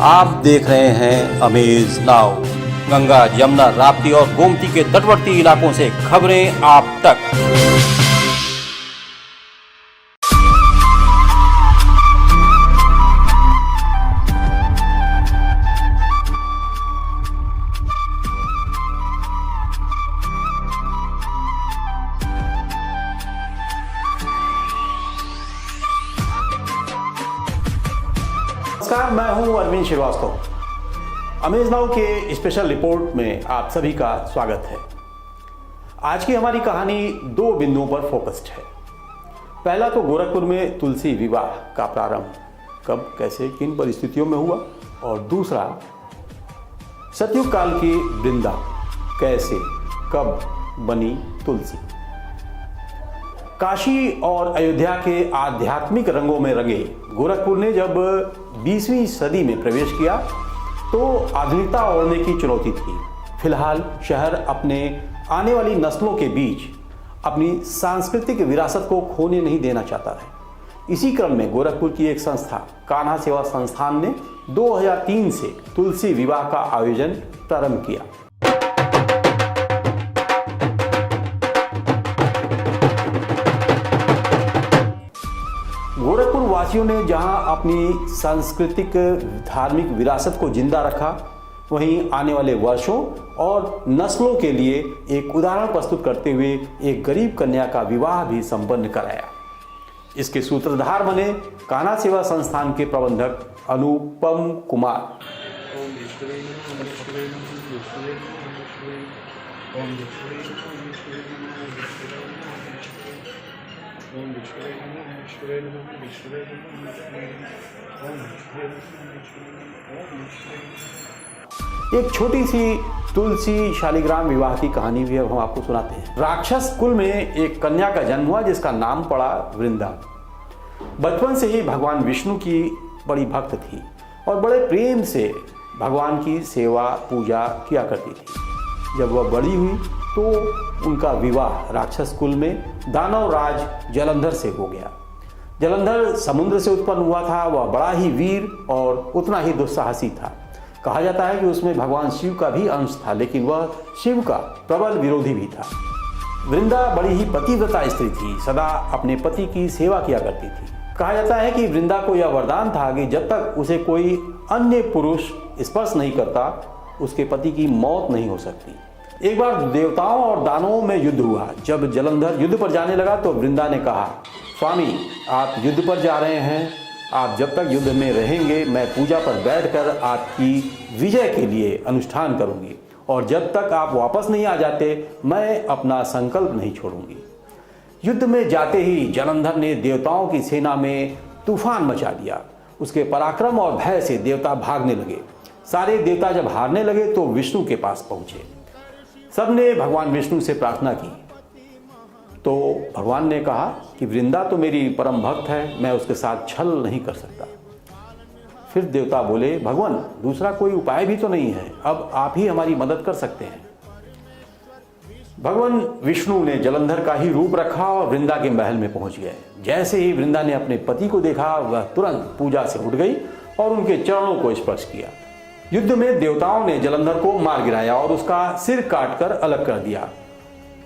आप देख रहे हैं अमेज नाउ। गंगा, यमुना, राप्ती और गोमती के तटवर्ती इलाकों से खबरें आप तक। नमस्कार, मैं हूं अरविंद श्रीवास्तव। अमेज नाउ के स्पेशल रिपोर्ट में आप सभी का स्वागत है। आज की हमारी कहानी दो बिंदुओं पर फोकस्ड है। पहला तो गोरखपुर में तुलसी विवाह का प्रारंभ कब, कैसे, किन परिस्थितियों में हुआ, और दूसरा सतयुग काल की वृंदा कैसे, कब बनी तुलसी। काशी और अयोध्या के आध्यात्मिक रंगों में रंगे गोरखपुर ने जब 20वीं सदी में प्रवेश किया तो आधुनिकता ओढ़ने की चुनौती थी। फिलहाल शहर अपने आने वाली नस्लों के बीच अपनी सांस्कृतिक विरासत को खोने नहीं देना चाहता है। इसी क्रम में गोरखपुर की एक संस्था कान्हा सेवा संस्थान ने 2003 से तुलसी विवाह का आयोजन प्रारंभ किया। गोरखपुर वासियों ने जहां अपनी सांस्कृतिक धार्मिक विरासत को जिंदा रखा, वहीं आने वाले वर्षों और नस्लों के लिए एक उदाहरण प्रस्तुत करते हुए एक गरीब कन्या का विवाह भी संपन्न कराया। इसके सूत्रधार बने कान्हा सेवा संस्थान के प्रबंधक अनुपम कुमार। एक छोटी सी तुलसी शालिग्राम विवाह की कहानी भी अब हम आपको सुनाते हैं। राक्षस कुल में एक कन्या का जन्म हुआ जिसका नाम पड़ा वृंदा। बचपन से ही भगवान विष्णु की बड़ी भक्त थी और बड़े प्रेम से भगवान की सेवा पूजा किया करती थी। जब वह बड़ी हुई तो उनका विवाह राक्षस कुल में दानव राज जलंधर से हो गया। जलंधर समुद्र से उत्पन्न हुआ था। वह बड़ा ही वीर और उतना ही दुस्साहसी था। कहा जाता है कि उसमें भगवान शिव का भी अंश था, लेकिन वह शिव का प्रबल विरोधी भी था। वृंदा बड़ी ही पतिव्रता स्त्री थी, सदा अपने पति की सेवा किया करती थी। कहा जाता है कि वृंदा को यह वरदान था कि जब तक उसे कोई अन्य पुरुष स्पर्श नहीं करता, उसके पति की मौत नहीं हो सकती। एक बार देवताओं और दानवों में युद्ध हुआ। जब जलंधर युद्ध पर जाने लगा तो वृंदा ने कहा, स्वामी, आप युद्ध पर जा रहे हैं, आप जब तक युद्ध में रहेंगे मैं पूजा पर बैठकर आपकी विजय के लिए अनुष्ठान करूंगी, और जब तक आप वापस नहीं आ जाते मैं अपना संकल्प नहीं छोड़ूंगी। युद्ध में जाते ही जलंधर ने देवताओं की सेना में तूफान मचा दिया। उसके पराक्रम और भय से देवता भागने लगे। सारे देवता जब हारने लगे तो विष्णु के पास पहुंचे। सबने भगवान विष्णु से प्रार्थना की तो भगवान ने कहा कि वृंदा तो मेरी परम भक्त है, मैं उसके साथ छल नहीं कर सकता। फिर देवता बोले, भगवान, दूसरा कोई उपाय भी तो नहीं है, अब आप ही हमारी मदद कर सकते हैं। भगवान विष्णु ने जलंधर का ही रूप रखा और वृंदा के महल में पहुंच गए। जैसे ही वृंदा ने अपने पति को देखा, वह तुरंत पूजा से उठ गई और उनके चरणों को स्पर्श किया। युद्ध में देवताओं ने जलंधर को मार गिराया और उसका सिर काटकर अलग कर दिया।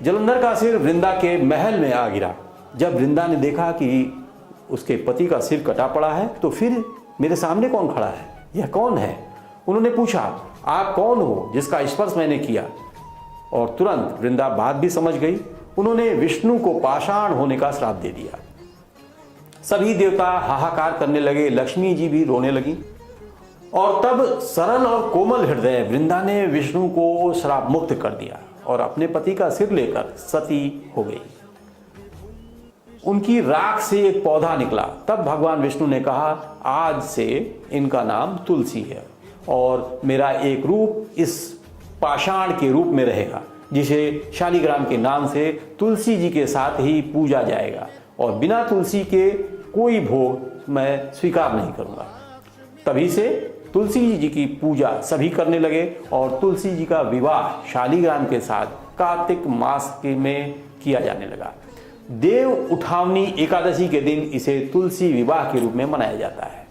जलंधर का सिर वृंदा के महल में आ गिरा। जब वृंदा ने देखा कि उसके पति का सिर कटा पड़ा है तो फिर मेरे सामने कौन खड़ा है, यह कौन है? उन्होंने पूछा, आप कौन हो जिसका स्पर्श मैंने किया? और तुरंत वृंदा बात भी समझ गई। उन्होंने विष्णु को पाषाण होने का श्राप दे दिया। सभी देवता हाहाकार करने लगे, लक्ष्मी जी भी रोने लगी। और तब सरल और कोमल हृदय वृंदा ने विष्णु को श्राप मुक्त कर दिया और अपने पति का सिर लेकर सती हो गई। उनकी राख से एक पौधा निकला। तब भगवान विष्णु ने कहा, आज से इनका नाम तुलसी है और मेरा एक रूप इस पाषाण के रूप में रहेगा, जिसे शालिग्राम के नाम से तुलसी जी के साथ ही पूजा जाएगा, और बिना तुलसी के कोई भोग मैं स्वीकार नहीं करूंगा। तभी से तुलसी जी की पूजा सभी करने लगे और तुलसी जी का विवाह शालिग्राम के साथ कार्तिक मास में किया जाने लगा। देव उठावनी एकादशी के दिन इसे तुलसी विवाह के रूप में मनाया जाता है।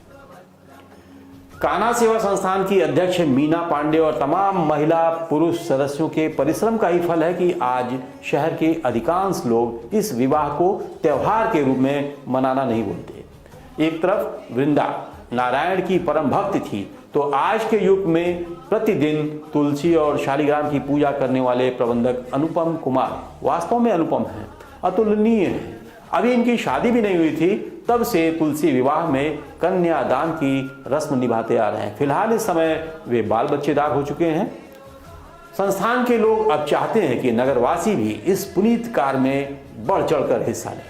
कान्हा सेवा संस्थान की अध्यक्ष मीना पांडे और तमाम महिला पुरुष सदस्यों के परिश्रम का ही फल है कि आज शहर के अधिकांश लोग इस विवाह को त्योहार के रूप में मनाना नहीं भूलते। एक तरफ वृंदा नारायण की परम भक्त थी, तो आज के युग में प्रतिदिन तुलसी और शालिग्राम की पूजा करने वाले प्रबंधक अनुपम कुमार वास्तव में अनुपम हैं, अतुलनीय हैं। अभी इनकी शादी भी नहीं हुई थी, तब से तुलसी विवाह में कन्यादान की रस्म निभाते आ रहे हैं। फिलहाल इस समय वे बाल बच्चेदार हो चुके हैं। संस्थान के लोग अब चाहते हैं कि नगरवासी भी इस पुनीत कार्य में बढ़ चढ़कर हिस्सा लें।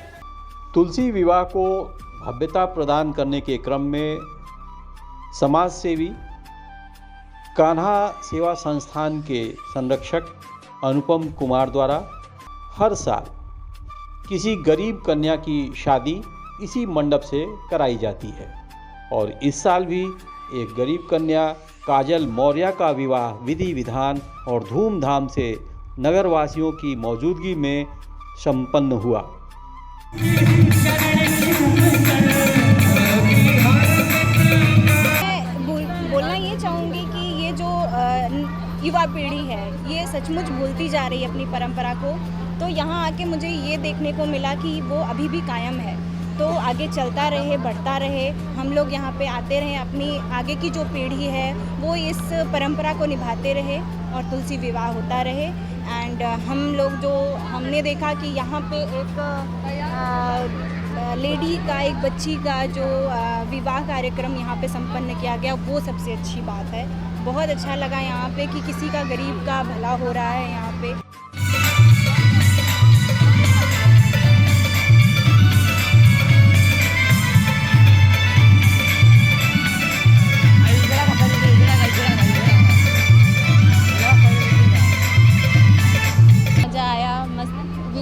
तुलसी विवाह को भव्यता प्रदान करने के क्रम में समाज सेवी कान्हा सेवा संस्थान के संरक्षक अनुपम कुमार द्वारा हर साल किसी गरीब कन्या की शादी इसी मंडप से कराई जाती है और इस साल भी एक गरीब कन्या काजल मौर्य का विवाह विधि विधान और धूमधाम से नगरवासियों की मौजूदगी में संपन्न हुआ। बोलना ये चाहूँगी कि ये जो युवा पीढ़ी है ये सचमुच भूलती जा रही है अपनी परंपरा को, तो यहाँ आके मुझे ये देखने को मिला कि वो अभी भी कायम है, तो आगे चलता रहे, बढ़ता रहे। हम लोग यहाँ पे आते रहे, अपनी आगे की जो पीढ़ी है वो इस परंपरा को निभाते रहे और तुलसी विवाह होता रहे। एंड हम लोग जो हमने देखा कि यहाँ पे एक लेडी का, एक बच्ची का जो विवाह कार्यक्रम यहाँ पे संपन्न किया गया, वो सबसे अच्छी बात है। बहुत अच्छा लगा यहाँ पे कि किसी का गरीब का भला हो रहा है यहाँ पे।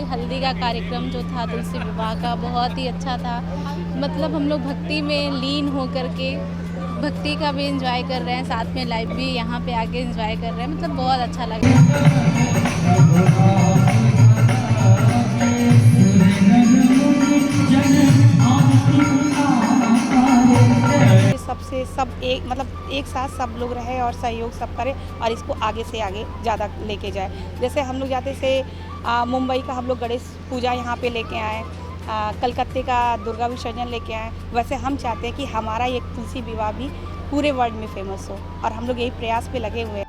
हल्दी का कार्यक्रम जो था तुलसी विवाह का बहुत ही अच्छा था। मतलब हम लोग भक्ति में लीन हो करके भक्ति का भी एंजॉय कर रहे हैं, साथ में लाइव भी यहाँ पे आके एंजॉय कर रहे हैं। मतलब बहुत अच्छा लग रहा है। सबसे सब एक साथ सब लोग रहे और सहयोग सब करें और इसको आगे से आगे ज़्यादा लेके जाए। जैसे हम लोग जाते से मुंबई का हम लोग गणेश पूजा यहाँ पे लेके आए, कलकत्ते का दुर्गा विसर्जन लेके आए, वैसे हम चाहते हैं कि हमारा ये तुलसी विवाह भी पूरे वर्ल्ड में फेमस हो और हम लोग यही प्रयास पे लगे हुए हैं।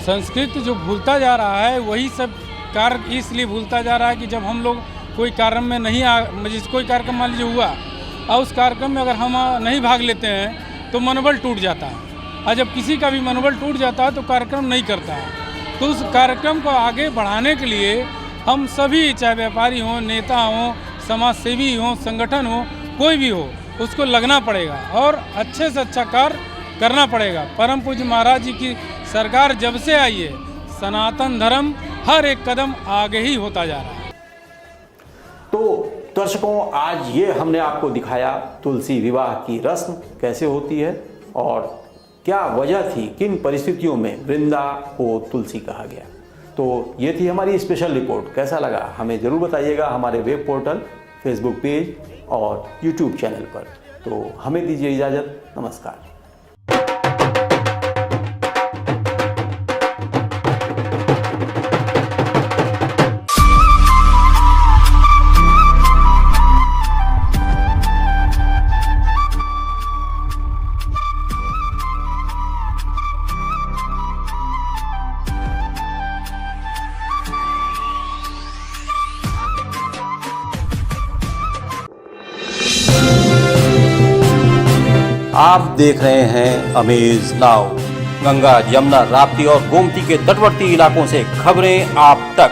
संस्कृत जो भूलता जा रहा है वही सब कार्य इसलिए भूलता जा रहा है कि जब हम लोग कोई कार्यक्रम में नहीं कोई कार्यक्रम मान लीजिए हुआ और उस कार्यक्रम में अगर हम नहीं भाग लेते हैं तो मनोबल टूट जाता है, और जब किसी का भी मनोबल टूट जाता है तो कार्यक्रम नहीं करता है। तो उस कार्यक्रम को आगे बढ़ाने के लिए हम सभी, चाहे व्यापारी हों, नेता हों, समाज सेवी हों, संगठन हो, कोई भी हो, उसको लगना पड़ेगा और अच्छे से अच्छा कार्य करना पड़ेगा। परम पूज्य महाराज जी की सरकार जब से आई है, सनातन धर्म हर एक कदम आगे ही होता जा रहा है। तो दर्शकों, आज ये हमने आपको दिखाया तुलसी विवाह की रस्म कैसे होती है और क्या वजह थी, किन परिस्थितियों में वृंदा को तुलसी कहा गया। तो ये थी हमारी स्पेशल रिपोर्ट। कैसा लगा हमें ज़रूर बताइएगा हमारे वेब पोर्टल, फेसबुक पेज और यूट्यूब चैनल पर। तो हमें दीजिए इजाज़त। नमस्कार। आप देख रहे हैं अमेज नाउ। गंगा, यमुना, राप्ती और गोमती के तटवर्ती इलाकों से खबरें आप तक।